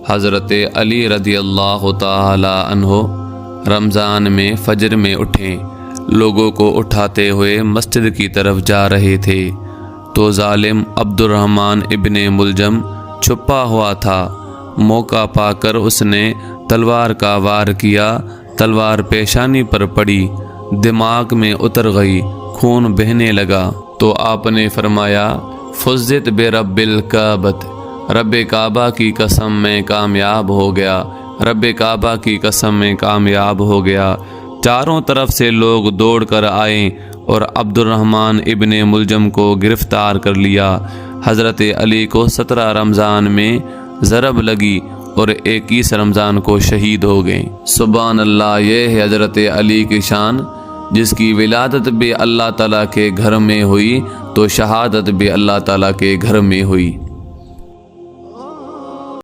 हज़रत अली रज़ियल्लाहु ताला अन्हो रमज़ान में फ़जर में उठे, लोगों को उठाते हुए मस्जिद की तरफ जा रहे थे तो जालिम अब्दुर्रहमान इब्ने मुलजम छुपा हुआ था। मौका पाकर उसने तलवार का वार किया। तलवार पेशानी पर पड़ी, दिमाग में उतर गई, खून बहने लगा तो आपने फरमाया, फुज़्ज़ित बिरब्बिल काबत, रब्बे काबा की कसम में कामयाब हो गया, रब्बे काबा की कसम में कामयाब हो गया। चारों तरफ से लोग दौड़ कर आए और अब्दुर्रहमान इब्ने मुलजम को गिरफ्तार कर लिया। हज़रत अली को 17 रमज़ान में ज़रब लगी और 21 रमज़ान को शहीद हो गए। सुभान अल्लाह, ये है हज़रत अली की शान, जिसकी विलादत भी अल्लाह ताला के घर में हुई तो शहादत भी अल्लाह ताला के घर में हुई।